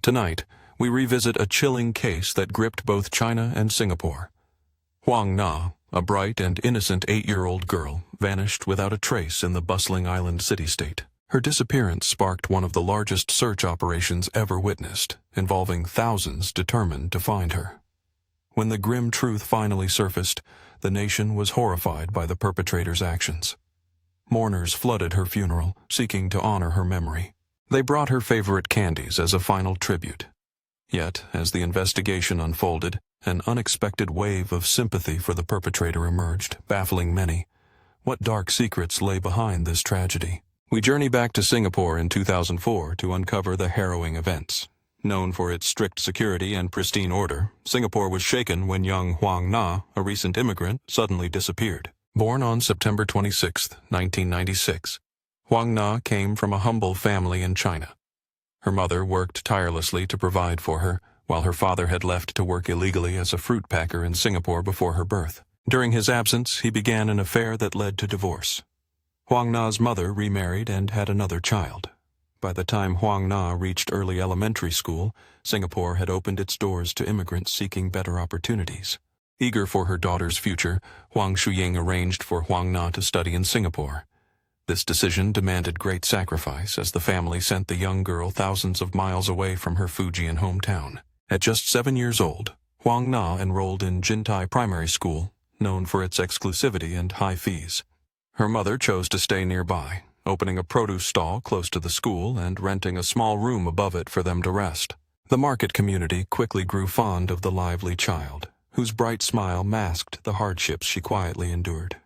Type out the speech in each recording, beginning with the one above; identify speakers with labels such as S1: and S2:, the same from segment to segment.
S1: Tonight, we revisit a chilling case that gripped both China and Singapore. Huang Na, a bright and innocent 8-year-old girl, vanished without a trace in the bustling island city-state. Her disappearance sparked one of the largest search operations ever witnessed, involving thousands determined to find her. When the grim truth finally surfaced, the nation was horrified by the perpetrator's actions. Mourners flooded her funeral, seeking to honor her memory. They brought her favorite candies as a final tribute. Yet, as the investigation unfolded, an unexpected wave of sympathy for the perpetrator emerged, baffling many. What dark secrets lay behind this tragedy? We journey back to Singapore in 2004 to uncover the harrowing events. Known for its strict security and pristine order, Singapore was shaken when young Huang Na, a recent immigrant, suddenly disappeared. Born on September 26, 1996, Huang Na came from a humble family in China. Her mother worked tirelessly to provide for her, while her father had left to work illegally as a fruit packer in Singapore before her birth. During his absence, he began an affair that led to divorce. Huang Na's mother remarried and had another child. By the time Huang Na reached early elementary school, Singapore had opened its doors to immigrants seeking better opportunities. Eager for her daughter's future, Huang Shuying arranged for Huang Na to study in Singapore. This decision demanded great sacrifice as the family sent the young girl thousands of miles away from her Fujian hometown. At just 7 years old, Huang Na enrolled in Jintai Primary School, known for its exclusivity and high fees. Her mother chose to stay nearby, opening a produce stall close to the school and renting a small room above it for them to rest. The market community quickly grew fond of the lively child, whose bright smile masked the hardships she quietly endured.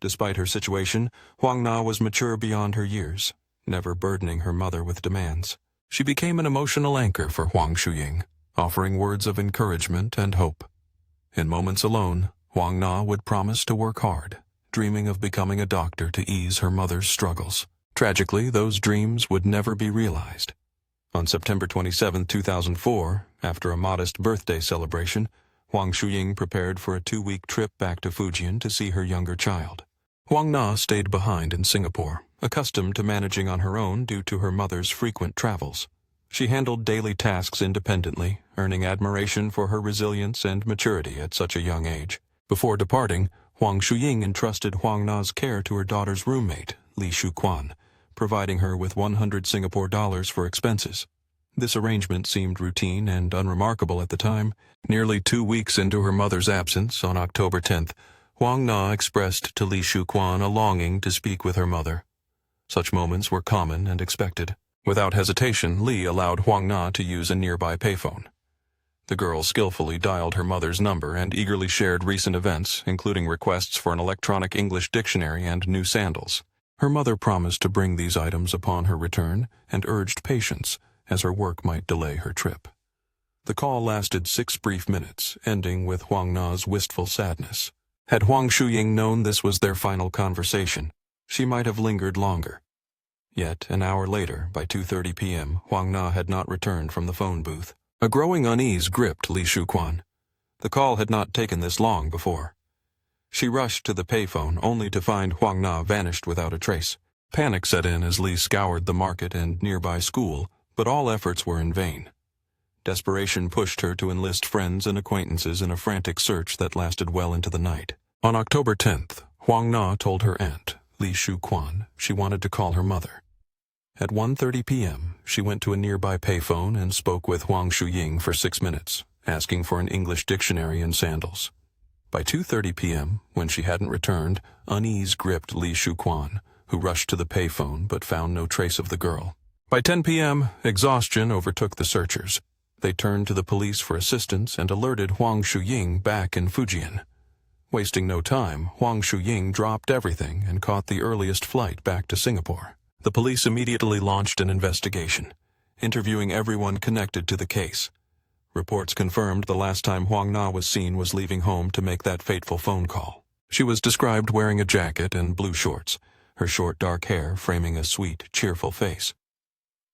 S1: Despite her situation, Huang Na was mature beyond her years, never burdening her mother with demands. She became an emotional anchor for Huang Shuying, offering words of encouragement and hope. In moments alone, Huang Na would promise to work hard, dreaming of becoming a doctor to ease her mother's struggles. Tragically, those dreams would never be realized. On September 27, 2004, after a modest birthday celebration, Huang Shuying prepared for a 2-week trip back to Fujian to see her younger child. Huang Na stayed behind in Singapore, accustomed to managing on her own due to her mother's frequent travels. She handled daily tasks independently, earning admiration for her resilience and maturity at such a young age. Before departing, Huang Shuying entrusted Huang Na's care to her daughter's roommate, Shu Kuan, providing her with 100 Singapore dollars for expenses. This arrangement seemed routine and unremarkable at the time. Nearly 2 weeks into her mother's absence, on October 10th, Huang Na expressed to Shu Kuan a longing to speak with her mother. Such moments were common and expected. Without hesitation, Li allowed Huang Na to use a nearby payphone. The girl skillfully dialed her mother's number and eagerly shared recent events, including requests for an electronic English dictionary and new sandals. Her mother promised to bring these items upon her return and urged patience, as her work might delay her trip. The call lasted 6 brief minutes, ending with Huang Na's wistful sadness. Had Huang Shuying known this was their final conversation, she might have lingered longer. Yet, an hour later, by 2:30 p.m., Huang Na had not returned from the phone booth. A growing unease gripped Shu Kuan. The call had not taken this long before. She rushed to the payphone only to find Huang Na vanished without a trace. Panic set in as Li scoured the market and nearby school, but all efforts were in vain. Desperation pushed her to enlist friends and acquaintances in a frantic search that lasted well into the night. On October 10th, Huang Na told her aunt, Shu Kuan, she wanted to call her mother. At 1:30 p.m., she went to a nearby payphone and spoke with Huang Shuying for 6 minutes, asking for an English dictionary and sandals. By 2:30 p.m., when she hadn't returned, unease gripped Shu Kuan, who rushed to the payphone but found no trace of the girl. By 10 p.m., exhaustion overtook the searchers. They turned to the police for assistance and alerted Huang Shuying back in Fujian. Wasting no time, Huang Shuying dropped everything and caught the earliest flight back to Singapore. The police immediately launched an investigation, interviewing everyone connected to the case. Reports confirmed the last time Huang Na was seen was leaving home to make that fateful phone call. She was described wearing a jacket and blue shorts, her short dark hair framing a sweet, cheerful face.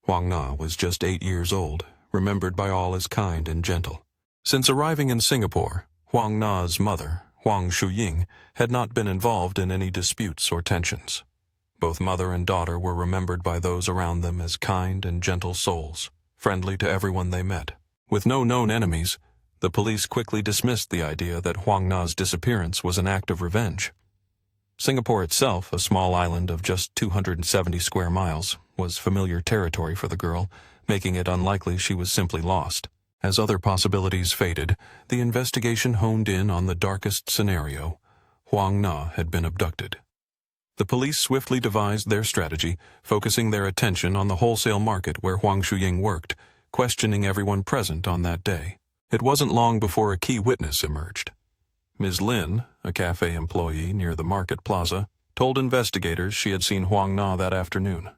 S1: Huang Na was just 8 years old, remembered by all as kind and gentle. Since arriving in Singapore, Huang Na's mother, Huang Shuying, had not been involved in any disputes or tensions. Both mother and daughter were remembered by those around them as kind and gentle souls, friendly to everyone they met. With no known enemies, the police quickly dismissed the idea that Huang Na's disappearance was an act of revenge. Singapore itself, a small island of just 270 square miles, was familiar territory for the girl, making it unlikely she was simply lost. As other possibilities faded, the investigation honed in on the darkest scenario. Huang Na had been abducted. The police swiftly devised their strategy, focusing their attention on the wholesale market where Huang Shuying worked, questioning everyone present on that day. It wasn't long before a key witness emerged. Ms. Lin, a cafe employee near the market plaza, told investigators she had seen Huang Na that afternoon.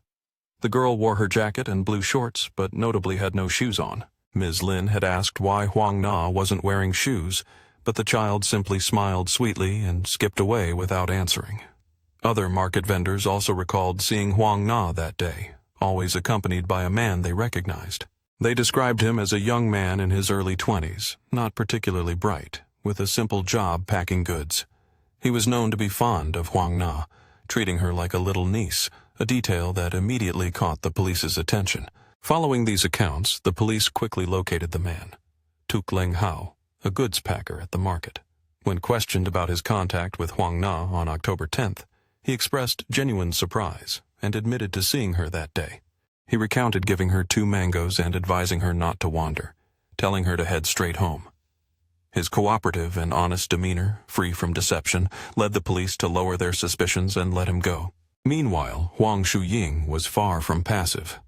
S1: The girl wore her jacket and blue shorts, but notably had no shoes on. Ms. Lin had asked why Huang Na wasn't wearing shoes, but the child simply smiled sweetly and skipped away without answering. Other market vendors also recalled seeing Huang Na that day, always accompanied by a man they recognized. They described him as a young man in his early 20s, not particularly bright, with a simple job packing goods. He was known to be fond of Huang Na, treating her like a little niece, a detail that immediately caught the police's attention. Following these accounts, the police quickly located the man, Tuk Leng Hau, a goods packer at the market. When questioned about his contact with Huang Na on October 10th, he expressed genuine surprise and admitted to seeing her that day. He recounted giving her 2 mangoes and advising her not to wander, telling her to head straight home. His cooperative and honest demeanor, free from deception, led the police to lower their suspicions and let him go. Meanwhile, Huang Shuying was far from passive.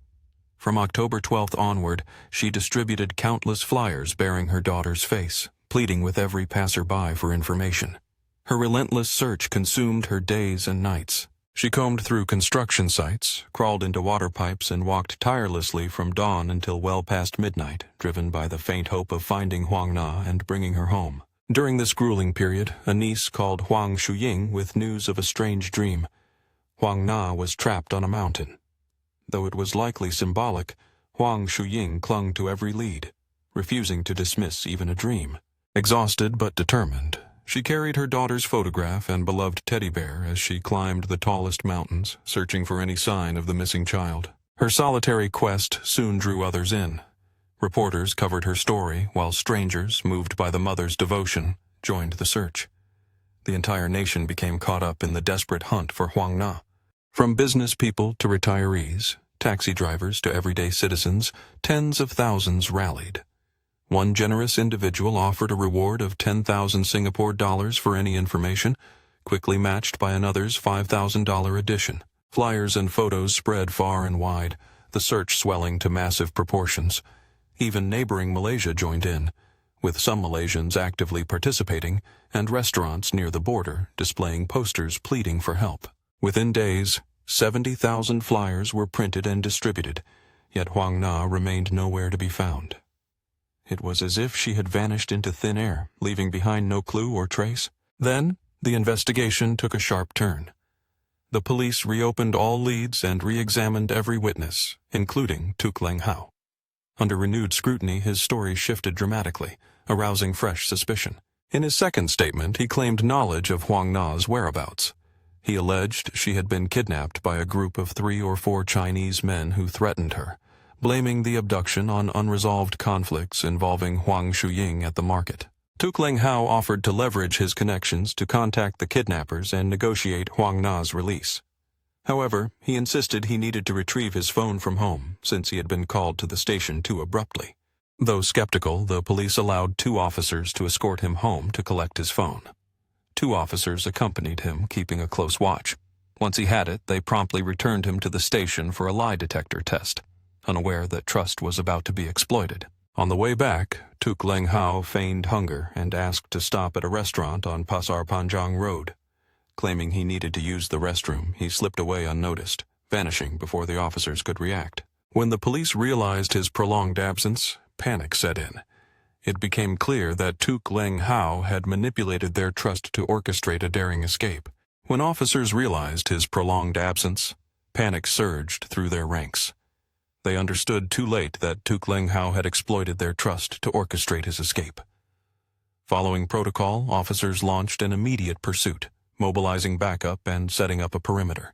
S1: From October 12th onward, she distributed countless flyers bearing her daughter's face, pleading with every passerby for information. Her relentless search consumed her days and nights. She combed through construction sites, crawled into water pipes, and walked tirelessly from dawn until well past midnight, driven by the faint hope of finding Huang Na and bringing her home. During this grueling period, a niece called Huang Shuying with news of a strange dream. Huang Na was trapped on a mountain. Though it was likely symbolic, Huang Shuying clung to every lead, refusing to dismiss even a dream. Exhausted but determined, she carried her daughter's photograph and beloved teddy bear as she climbed the tallest mountains, searching for any sign of the missing child. Her solitary quest soon drew others in. Reporters covered her story, while strangers, moved by the mother's devotion, joined the search. The entire nation became caught up in the desperate hunt for Huang Na. From business people to retirees, taxi drivers to everyday citizens, tens of thousands rallied. One generous individual offered a reward of 10,000 Singapore dollars for any information, quickly matched by another's $5,000 addition. Flyers and photos spread far and wide, the search swelling to massive proportions. Even neighboring Malaysia joined in, with some Malaysians actively participating and restaurants near the border displaying posters pleading for help. Within days, 70,000 flyers were printed and distributed, yet Huang Na remained nowhere to be found. It was as if she had vanished into thin air, leaving behind no clue or trace. Then, the investigation took a sharp turn. The police reopened all leads and re-examined every witness, including Tuk Leng Hau. Under renewed scrutiny, his story shifted dramatically, arousing fresh suspicion. In his second statement, he claimed knowledge of Huang Na's whereabouts. He alleged she had been kidnapped by a group of 3 or 4 Chinese men who threatened her, blaming the abduction on unresolved conflicts involving Huang Shuying at the market. Tuk Leng Hau offered to leverage his connections to contact the kidnappers and negotiate Huang Na's release. However, he insisted he needed to retrieve his phone from home, since he had been called to the station too abruptly. Though skeptical, the police allowed 2 officers to escort him home to collect his phone. 2 officers accompanied him, keeping a close watch. Once he had it, they promptly returned him to the station for a lie detector test, unaware that trust was about to be exploited. On the way back, Tuk Leng Hau feigned hunger and asked to stop at a restaurant on Pasar Panjang Road. Claiming he needed to use the restroom, he slipped away unnoticed, vanishing before the officers could react. When the police realized his prolonged absence, panic set in. It became clear that Tuk Leng Hau had manipulated their trust to orchestrate a daring escape. When officers realized his prolonged absence, panic surged through their ranks. They understood too late that Tuk Leng Hau had exploited their trust to orchestrate his escape. Following protocol, officers launched an immediate pursuit, mobilizing backup and setting up a perimeter.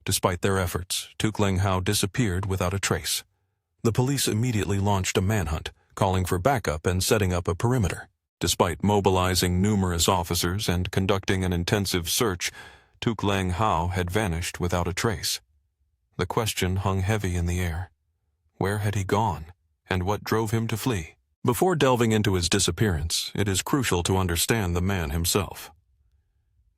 S1: Despite their efforts, Tuk Leng Hau disappeared without a trace. The police immediately launched a manhunt, calling for backup and setting up a perimeter. Despite mobilizing numerous officers and conducting an intensive search, Tuk Leng Hau had vanished without a trace. The question hung heavy in the air. Where had he gone, and what drove him to flee? Before delving into his disappearance, it is crucial to understand the man himself.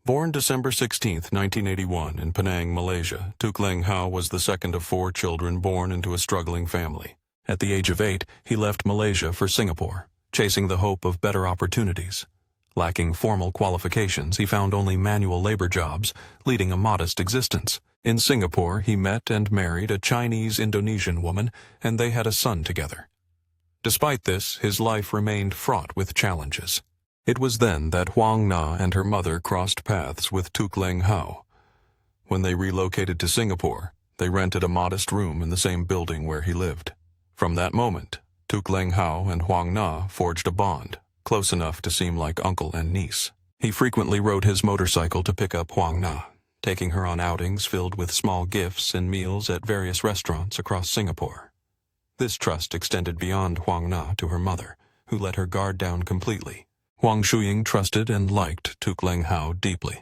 S1: Born December 16, 1981 in Penang, Malaysia, Tuk Leng Hau was the second of 4 children born into a struggling family. At the age of 8, he left Malaysia for Singapore, chasing the hope of better opportunities. Lacking formal qualifications, he found only manual labor jobs, leading a modest existence. In Singapore, he met and married a Chinese-Indonesian woman, and they had a son together. Despite this, his life remained fraught with challenges. It was then that Huang Na and her mother crossed paths with Tuk Leng Hau. When they relocated to Singapore, they rented a modest room in the same building where he lived. From that moment, Tuk Leng Hau and Huang Na forged a bond, close enough to seem like uncle and niece. He frequently rode his motorcycle to pick up Huang Na, taking her on outings filled with small gifts and meals at various restaurants across Singapore. This trust extended beyond Huang Na to her mother, who let her guard down completely. Huang Shuying trusted and liked Tuk Leng Hau deeply.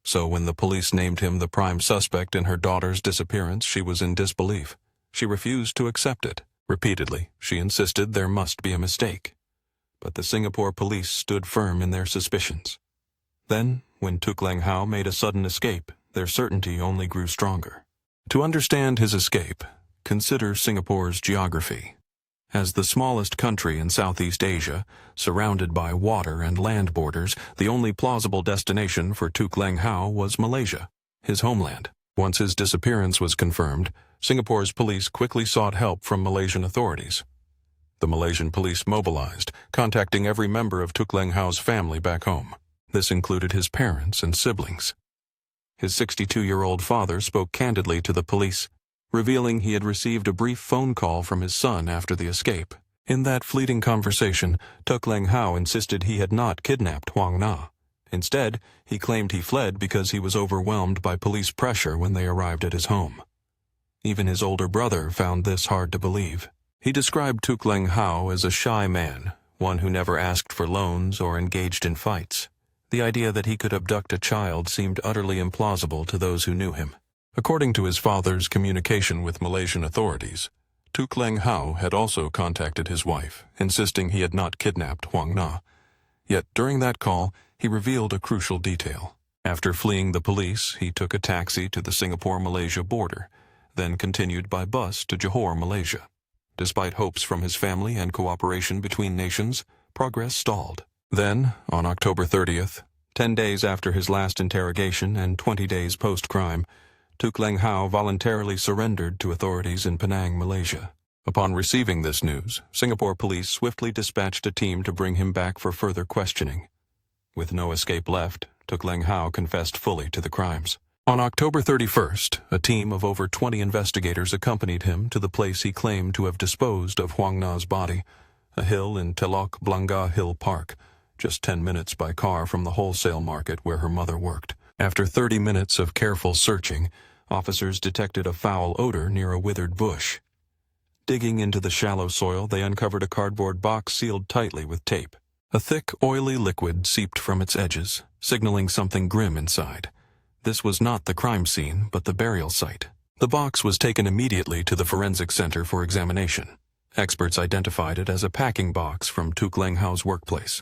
S1: So when the police named him the prime suspect in her daughter's disappearance, she was in disbelief. She refused to accept it. Repeatedly, she insisted there must be a mistake. But the Singapore police stood firm in their suspicions. Then, when Tuk Leng Hau made a sudden escape, their certainty only grew stronger. To understand his escape, consider Singapore's geography. As the smallest country in Southeast Asia, surrounded by water and land borders, the only plausible destination for Tuk Leng Hau was Malaysia, his homeland. Once his disappearance was confirmed, Singapore's police quickly sought help from Malaysian authorities. The Malaysian police mobilized, contacting every member of Tuk Leng Hau's family back home. This included his parents and siblings. His 62-year-old father spoke candidly to the police, revealing he had received a brief phone call from his son after the escape. In that fleeting conversation, Tuk Leng Hau insisted he had not kidnapped Huang Na. Instead, he claimed he fled because he was overwhelmed by police pressure when they arrived at his home. Even his older brother found this hard to believe. He described Tuk Leng Hau as a shy man, one who never asked for loans or engaged in fights. The idea that he could abduct a child seemed utterly implausible to those who knew him. According to his father's communication with Malaysian authorities, Tuk Leng Hau had also contacted his wife, insisting he had not kidnapped Huang Na. Yet during that call, he revealed a crucial detail. After fleeing the police, he took a taxi to the Singapore-Malaysia border, then continued by bus to Johor, Malaysia. Despite hopes from his family and cooperation between nations, progress stalled. Then, on October 30th, 10 days after his last interrogation and 20 days post-crime, Tuk Leng Hau voluntarily surrendered to authorities in Penang, Malaysia. Upon receiving this news, Singapore police swiftly dispatched a team to bring him back for further questioning. With no escape left, Tuk Leng Hau confessed fully to the crimes. On October 31st, a team of over 20 investigators accompanied him to the place he claimed to have disposed of Huang Na's body, a hill in Telok Blangah Hill Park, just 10 minutes by car from the wholesale market where her mother worked. After 30 minutes of careful searching, officers detected a foul odor near a withered bush. Digging into the shallow soil, they uncovered a cardboard box sealed tightly with tape. A thick, oily liquid seeped from its edges, signaling something grim inside. This was not the crime scene, but the burial site. The box was taken immediately to the forensic center for examination. Experts identified it as a packing box from Tuk Leng Hau's workplace.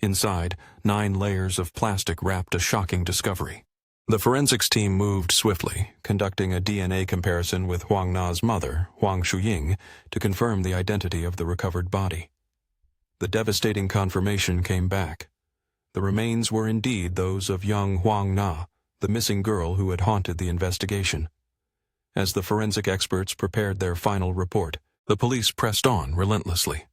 S1: Inside, 9 layers of plastic wrapped a shocking discovery. The forensics team moved swiftly, conducting a DNA comparison with Huang Na's mother, Huang Shuying, to confirm the identity of the recovered body. The devastating confirmation came back. The remains were indeed those of young Huang Na, the missing girl who had haunted the investigation. As the forensic experts prepared their final report, the police pressed on relentlessly.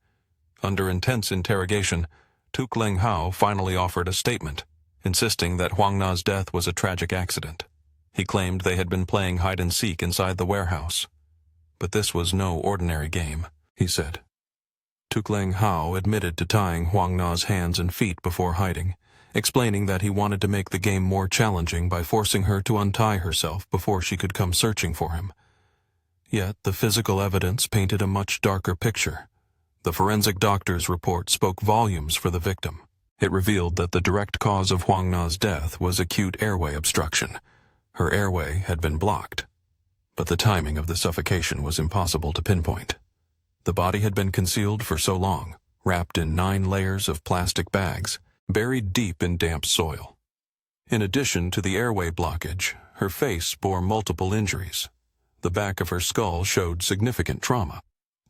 S1: Under intense interrogation, Tuk Leng Hau finally offered a statement, insisting that Huang Na's death was a tragic accident. He claimed they had been playing hide-and-seek inside the warehouse. But this was no ordinary game, he said. Tuk Leng Hau admitted to tying Huang Na's hands and feet before hiding, explaining that he wanted to make the game more challenging by forcing her to untie herself before she could come searching for him. Yet the physical evidence painted a much darker picture. The forensic doctor's report spoke volumes for the victim. It revealed that the direct cause of Huang Na's death was acute airway obstruction. Her airway had been blocked. But the timing of the suffocation was impossible to pinpoint. The body had been concealed for so long, wrapped in 9 layers of plastic bags, buried deep in damp soil. In addition to the airway blockage, her face bore multiple injuries. The back of her skull showed significant trauma.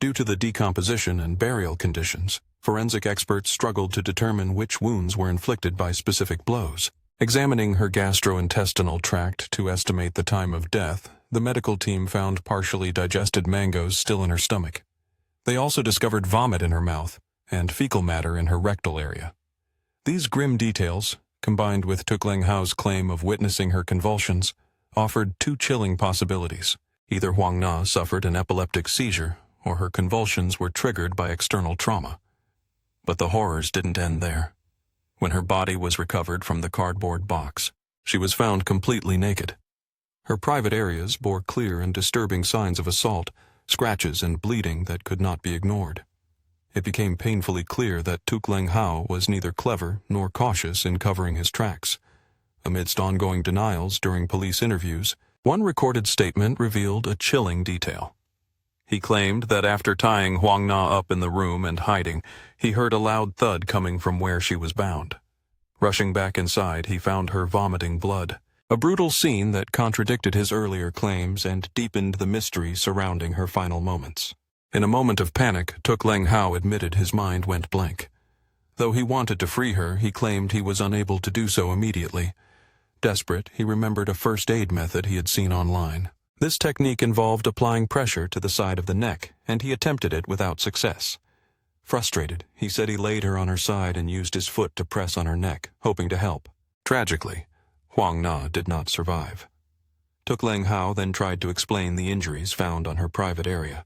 S1: Due to the decomposition and burial conditions, forensic experts struggled to determine which wounds were inflicted by specific blows. Examining her gastrointestinal tract to estimate the time of death, the medical team found partially digested mangoes still in her stomach. They also discovered vomit in her mouth and fecal matter in her rectal area. These grim details, combined with Tuk Leng Hau's claim of witnessing her convulsions, offered 2 chilling possibilities. Either Huang Na suffered an epileptic seizure, or her convulsions were triggered by external trauma. But the horrors didn't end there. When her body was recovered from the cardboard box, she was found completely naked. Her private areas bore clear and disturbing signs of assault, scratches and bleeding that could not be ignored. It became painfully clear that Tuk Leng Hau was neither clever nor cautious in covering his tracks. Amidst ongoing denials during police interviews, one recorded statement revealed a chilling detail. He claimed that after tying Huang Na up in the room and hiding, he heard a loud thud coming from where she was bound. Rushing back inside, he found her vomiting blood. A brutal scene that contradicted his earlier claims and deepened the mystery surrounding her final moments. In a moment of panic, Tuk Leng Hau admitted his mind went blank. Though he wanted to free her, he claimed he was unable to do so immediately. Desperate, he remembered a first aid method he had seen online. This technique involved applying pressure to the side of the neck, and he attempted it without success. Frustrated, he said he laid her on her side and used his foot to press on her neck, hoping to help. Tragically, Huang Na did not survive. Tuk Leng Hau then tried to explain the injuries found on her private area.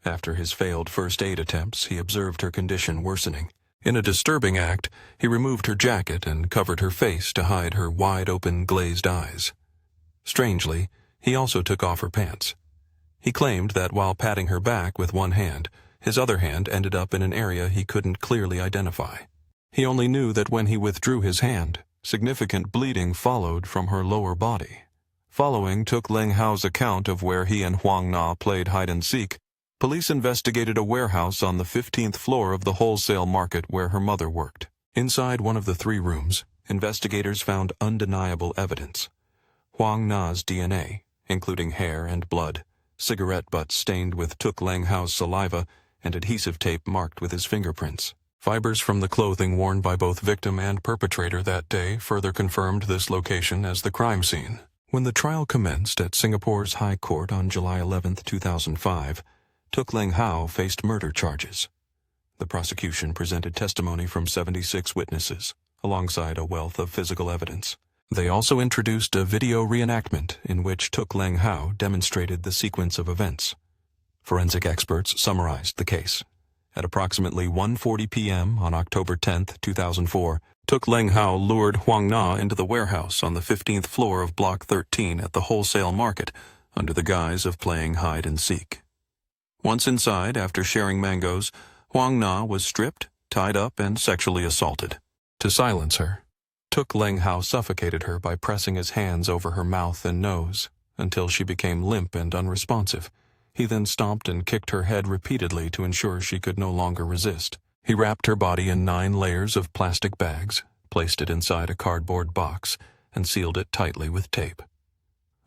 S1: After his failed first aid attempts, he observed her condition worsening. In a disturbing act, he removed her jacket and covered her face to hide her wide-open glazed eyes. Strangely, he also took off her pants. He claimed that while patting her back with one hand, his other hand ended up in an area he couldn't clearly identify. He only knew that when he withdrew his hand, significant bleeding followed from her lower body. Following Tuk Leng Hau's account of where he and Huang Na played hide-and-seek, police investigated a warehouse on the 15th floor of the wholesale market where her mother worked. Inside one of the 3 rooms, investigators found undeniable evidence. Huang Na's DNA, including hair and blood, cigarette butts stained with Tuk Leng Hau's saliva, and adhesive tape marked with his fingerprints. Fibers from the clothing worn by both victim and perpetrator that day further confirmed this location as the crime scene. When the trial commenced at Singapore's High Court on July 11, 2005, Tuk Leng Hau faced murder charges. The prosecution presented testimony from 76 witnesses, alongside a wealth of physical evidence. They also introduced a video reenactment in which Tuk Leng Hau demonstrated the sequence of events. Forensic experts summarized the case. At approximately 1:40 p.m. on October 10, 2004, Tuk Leng Hau lured Huang Na into the warehouse on the 15th floor of Block 13 at the wholesale market under the guise of playing hide-and-seek. Once inside, after sharing mangoes, Huang Na was stripped, tied up, and sexually assaulted. To silence her, Tuk Leng Hau suffocated her by pressing his hands over her mouth and nose until she became limp and unresponsive. He then stomped and kicked her head repeatedly to ensure she could no longer resist. He wrapped her body in 9 layers of plastic bags, placed it inside a cardboard box, and sealed it tightly with tape.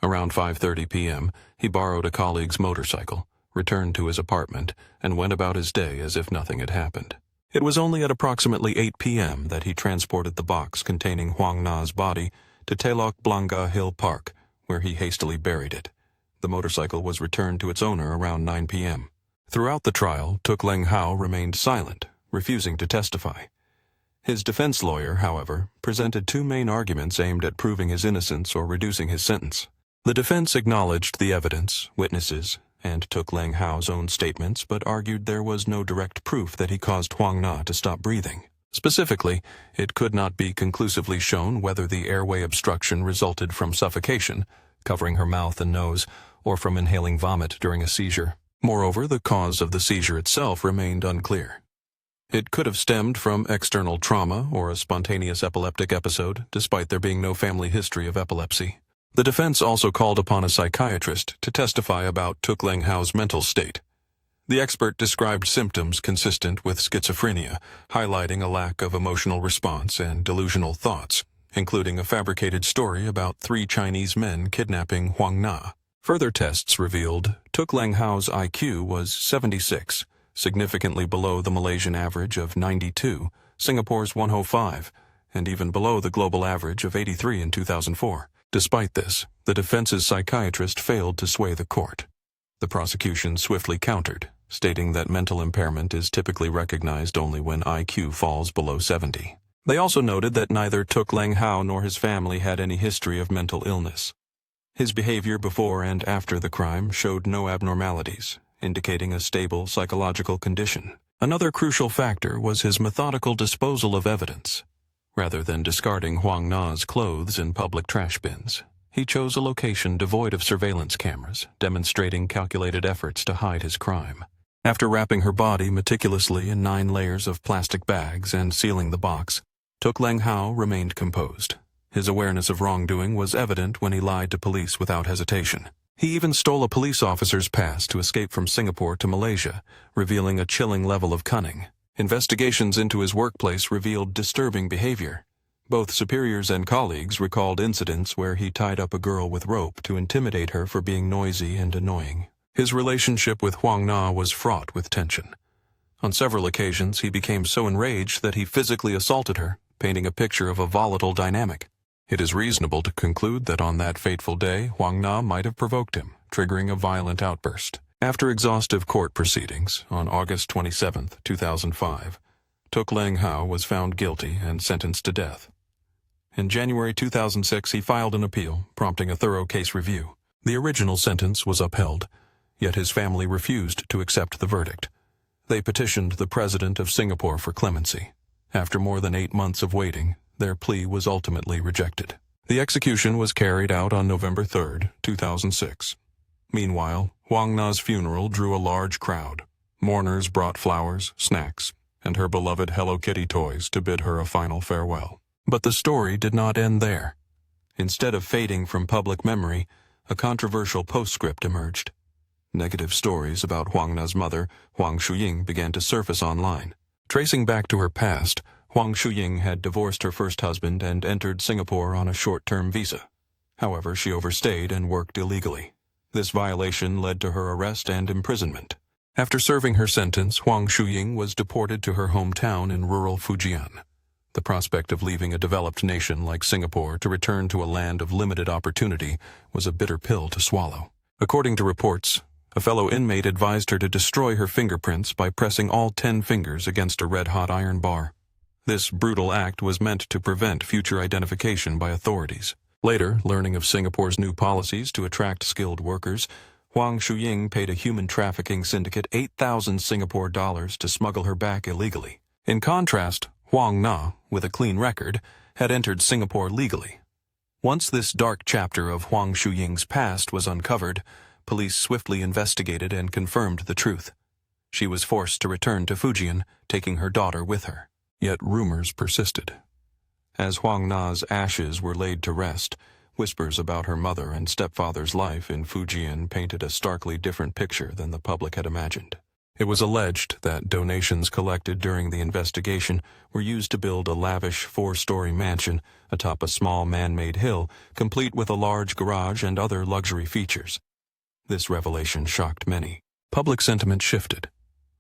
S1: Around 5:30 p.m., he borrowed a colleague's motorcycle, returned to his apartment, and went about his day as if nothing had happened. It was only at approximately 8 p.m. that he transported the box containing Huang Na's body to Telok Blangah Hill Park, where he hastily buried it. The motorcycle was returned to its owner around 9 p.m. Throughout the trial, Tuk Leng Hau remained silent, refusing to testify. His defense lawyer, however, presented 2 main arguments aimed at proving his innocence or reducing his sentence. The defense acknowledged the evidence, witnesses, and Tuk Leng Hau's own statements, but argued there was no direct proof that he caused Huang Na to stop breathing. Specifically, it could not be conclusively shown whether the airway obstruction resulted from suffocation, covering her mouth and nose, or from inhaling vomit during a seizure. Moreover, the cause of the seizure itself remained unclear. It could have stemmed from external trauma or a spontaneous epileptic episode, despite there being no family history of epilepsy. The defense also called upon a psychiatrist to testify about Tuk Leng Hau's mental state. The expert described symptoms consistent with schizophrenia, highlighting a lack of emotional response and delusional thoughts, including a fabricated story about 3 Chinese men kidnapping Huang Na. Further tests revealed Tuk Leng Hau's IQ was 76, significantly below the Malaysian average of 92, Singapore's 105, and even below the global average of 83 in 2004. Despite this, the defense's psychiatrist failed to sway the court. The prosecution swiftly countered, stating that mental impairment is typically recognized only when IQ falls below 70. They also noted that neither Tuk Leng Hau nor his family had any history of mental illness. His behavior before and after the crime showed no abnormalities, indicating a stable psychological condition. Another crucial factor was his methodical disposal of evidence. Rather than discarding Huang Na's clothes in public trash bins, he chose a location devoid of surveillance cameras, demonstrating calculated efforts to hide his crime. After wrapping her body meticulously in 9 layers of plastic bags and sealing the box, Tuk Leng Hau remained composed. His awareness of wrongdoing was evident when he lied to police without hesitation. He even stole a police officer's pass to escape from Singapore to Malaysia, revealing a chilling level of cunning. Investigations into his workplace revealed disturbing behavior. Both superiors and colleagues recalled incidents where he tied up a girl with rope to intimidate her for being noisy and annoying. His relationship with Huang Na was fraught with tension. On several occasions, he became so enraged that he physically assaulted her, painting a picture of a volatile dynamic. It is reasonable to conclude that on that fateful day, Huang Na might have provoked him, triggering a violent outburst. After exhaustive court proceedings, on August 27, 2005, Tuk Leng Hau was found guilty and sentenced to death. In January 2006, he filed an appeal, prompting a thorough case review. The original sentence was upheld, yet his family refused to accept the verdict. They petitioned the President of Singapore for clemency. After more than 8 months of waiting, their plea was ultimately rejected. The execution was carried out on November 3, 2006. Meanwhile, Huang Na's funeral drew a large crowd. Mourners brought flowers, snacks, and her beloved Hello Kitty toys to bid her a final farewell. But the story did not end there. Instead of fading from public memory, a controversial postscript emerged. Negative stories about Huang Na's mother, Huang Shuying, began to surface online. Tracing back to her past, Huang Shuying had divorced her first husband and entered Singapore on a short-term visa. However, she overstayed and worked illegally. This violation led to her arrest and imprisonment. After serving her sentence, Huang Shuying was deported to her hometown in rural Fujian. The prospect of leaving a developed nation like Singapore to return to a land of limited opportunity was a bitter pill to swallow. According to reports, a fellow inmate advised her to destroy her fingerprints by pressing all 10 fingers against a red-hot iron bar. This brutal act was meant to prevent future identification by authorities. Later, learning of Singapore's new policies to attract skilled workers, Huang Shuying paid a human trafficking syndicate 8,000 Singapore dollars to smuggle her back illegally. In contrast, Huang Na, with a clean record, had entered Singapore legally. Once this dark chapter of Huang Shuying's past was uncovered, police swiftly investigated and confirmed the truth. She was forced to return to Fujian, taking her daughter with her. Yet rumors persisted. As Huang Na's ashes were laid to rest, whispers about her mother and stepfather's life in Fujian painted a starkly different picture than the public had imagined. It was alleged that donations collected during the investigation were used to build a lavish 4-story mansion atop a small man-made hill, complete with a large garage and other luxury features. This revelation shocked many. Public sentiment shifted.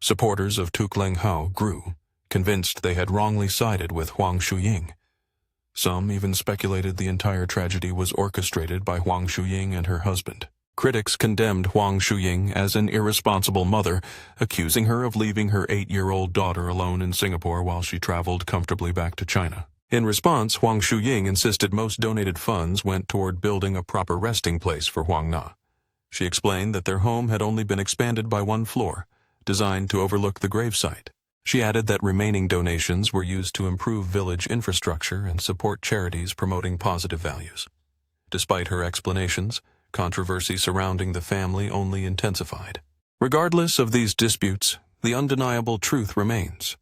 S1: Supporters of Tuk Leng Hau grew, convinced they had wrongly sided with Huang Shuying. Some even speculated the entire tragedy was orchestrated by Huang Shuying and her husband. Critics condemned Huang Shuying as an irresponsible mother, accusing her of leaving her 8-year-old daughter alone in Singapore while she traveled comfortably back to China. In response, Huang Shuying insisted most donated funds went toward building a proper resting place for Huang Na. She explained that their home had only been expanded by 1 floor, designed to overlook the gravesite. She added that remaining donations were used to improve village infrastructure and support charities promoting positive values. Despite her explanations, controversy surrounding the family only intensified. Regardless of these disputes, the undeniable truth remains.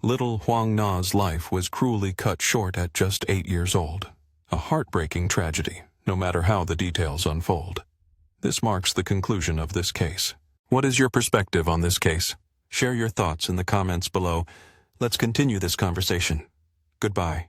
S1: Little Huang Na's life was cruelly cut short at just 8 years old. A heartbreaking tragedy, no matter how the details unfold. This marks the conclusion of this case. What is your perspective on this case? Share your thoughts in the comments below. Let's continue this conversation. Goodbye.